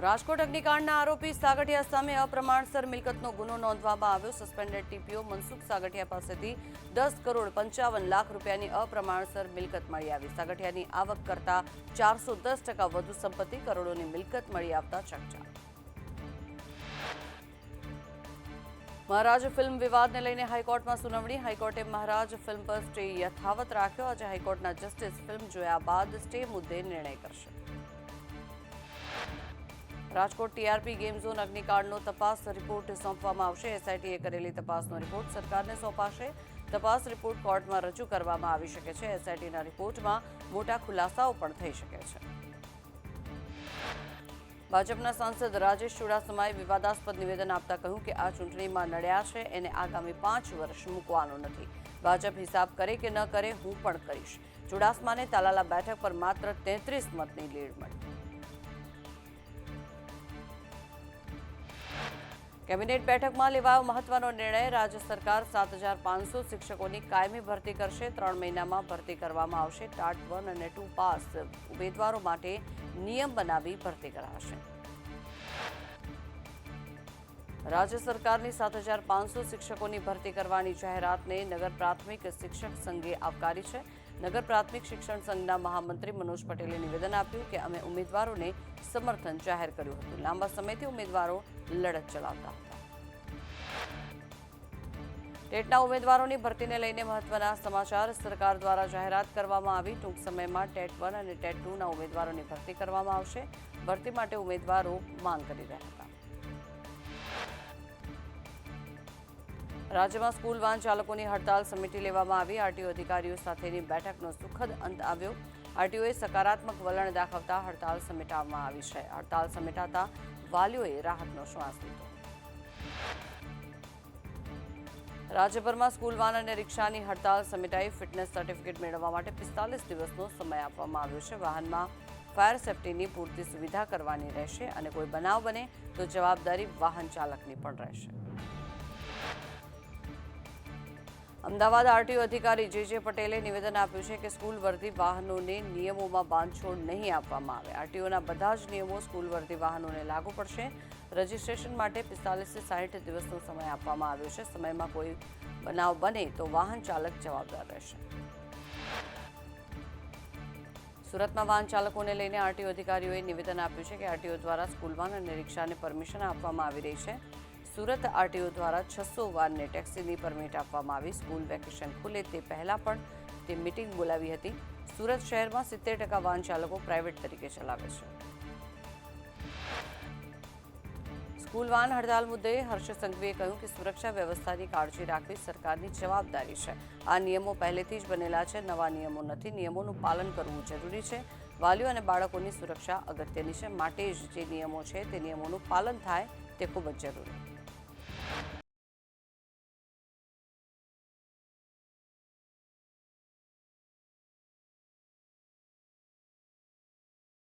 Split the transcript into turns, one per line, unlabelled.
રાજકોટ અગ્નિકાંડના આરોપી સાગઠિયા સામે અપ્રમાણસર મિલકતનો ગુનો નોંધવામાં આવ્યો। સસ્પેન્ડેડ ટીપીઓ મનસુખ સાગઠિયા પાસેથી 10,55 લાખ રૂપિયાની અપ્રમાણસર મિલકત મળી આવી। સાગઠિયાની આવક કરતા 410% વધુ સંપત્તિ, કરોડોની મિલકત મળી આવતા ચકચાર। મહારાજ ફિલ્મ વિવાદને લઈને હાઈકોર્ટમાં સુનાવણી। હાઈકોર્ટે મહારાજ ફિલ્મ પર સ્ટે યથાવત રાખ્યો। આજે હાઈકોર્ટના જસ્ટિસ ફિલ્મ જોયા બાદ સ્ટે મુદ્દે નિર્ણય કરશે। રાજકોટ ટીઆરપી ગેમ ઝોન અગ્નિકાંડનો તપાસ રિપોર્ટ સોંપવામાં આવશે। એસઆઈટીએ કરેલી તપાસનો રિપોર્ટ સરકારને સોંપાશે। તપાસ રિપોર્ટ કોર્ટમાં રજૂ કરવામાં આવી શકે છે। એસઆઈટીના રિપોર્ટમાં મોટા ખુલાસાઓ પણ થઈ શકે છે। ભાજપના સાંસદ રાજેશ ચુડાસમાએ વિવાદાસ્પદ નિવેદન આપતા કહ્યું કે આ ચૂંટણીમાં નડ્યા છે એને આગામી 5 વર્ષ મૂકવાનો નથી। ભાજપ હિસાબ કરે કે ન કરે, હું પણ કરીશ। ચુડાસમાને તાલાલા બેઠક પર માત્ર 33 મતની લીડ મળી। કેબિનેટ બેઠકમાં લેવાયો મહત્વનો નિર્ણય। રાજ્ય સરકાર 7,500 શિક્ષકોની કાયમી ભરતી કરશે। 3 મહિનામાં ભરતી કરવામાં આવશે। ટાટ 1 અને 2 પાસ ઉમેદવારો માટે નિયમ બનાવી ભરતી કરાશે। રાજ્ય સરકારની 7,500 શિક્ષકોની ભરતી કરવાની જાહેરાતને નગર પ્રાથમિક શિક્ષક સંઘે આવકારી છે। નગર પ્રાથમિક શિક્ષણ સંઘના મહામંત્રી મનોજ પટેલે નિવેદન આપ્યું કે અમે ઉમેદવારોને સમર્થન જાહેર કર્યું હતું। લાંબા સમયથી ઉમેદવારો લડત ચલાવતા હતા। ટેટના ઉમેદવારોની ભરતીને લઈને મહત્વના સમાચાર। સરકાર દ્વારા જાહેરાત કરવામાં આવી। ટૂંક સમયમાં ટેટ 1 અને ટેટ 2ના ઉમેદવારોની ભરતી કરવામાં આવશે। ભરતી માટે ઉમેદવારો માંગ કરી રહ્યા હતા। રાજ્યમાં સ્કૂલ વાહન ચાલકોની હડતાલ સમેટી લેવામાં આવી। આરટીઓ અધિકારીઓ સાથેની બેઠકનો સુખદ અંત આવ્યો। આરટીઓએ સકારાત્મક વલણ દાખવતા હડતાલ સમેટવામાં આવી છે। હડતાલ સમેટાતા વાલીઓએ રાહતનો શ્વાસ લીધો। રાજ્યભરમાં સ્કૂલ વાન અને રિક્ષાની હડતાલ સમેટાઈ। ફિટનેસ સર્ટિફિકેટ મેળવવા માટે 45 દિવસનો સમય આપવામાં આવ્યો છે। વાહનમાં ફાયર સેફટીની પૂરતી સુવિધા કરવાની રહેશે અને કોઈ બનાવ બને તો જવાબદારી વાહન ચાલકની પણ રહેશે। અમદાવાદ આરટીઓ અધિકારી જે પટેલે નિવેદન આપ્યું છે કે સ્કૂલ વર્દી વાહનોને નિયમોમાં બાંધછોડ નહીં આપવામાં આવે। આરટીઓના બધા જ નિયમો સ્કૂલ વર્દી વાહનોને લાગુ પડશે। રજીસ્ટ્રેશન માટે 45 થી 60 દિવસનો સમય આપવામાં આવ્યો છે। સમયમાં કોઈ બનાવ બને તો વાહન ચાલક જવાબદાર રહેશે। સુરતમાં વાહન ચાલકોને લઈને આરટીઓ અધિકારીઓએ નિવેદન આપ્યું છે કે આરટીઓ દ્વારા સ્કૂલ વાન અને રિક્ષાને પરમિશન આપવામાં આવી રહી છે। સુરત આરટીઓ દ્વારા 600 વાનને ટેક્સીની પરમિટ આપવામાં આવી। સ્કૂલ વેકેશન ખુલે તે પહેલા પણ તે મીટિંગ બોલાવી હતી। સુરત શહેરમાં 70% વાહન ચાલકો પ્રાઇવેટ તરીકે ચલાવે છે। સ્કૂલ વાહન હડતાલ મુદ્દે હર્ષ સંઘવીએ કહ્યું કે સુરક્ષા વ્યવસ્થાની કાળજી રાખવી સરકારની જવાબદારી છે। આ નિયમો પહેલેથી જ બનેલા છે, નવા નિયમો નથી। નિયમોનું પાલન કરવું જરૂરી છે। વાલીઓ અને બાળકોની સુરક્ષા અગત્યની છે, માટે જ જે નિયમો છે તે નિયમોનું પાલન થાય તે ખૂબ જ જરૂરી છે।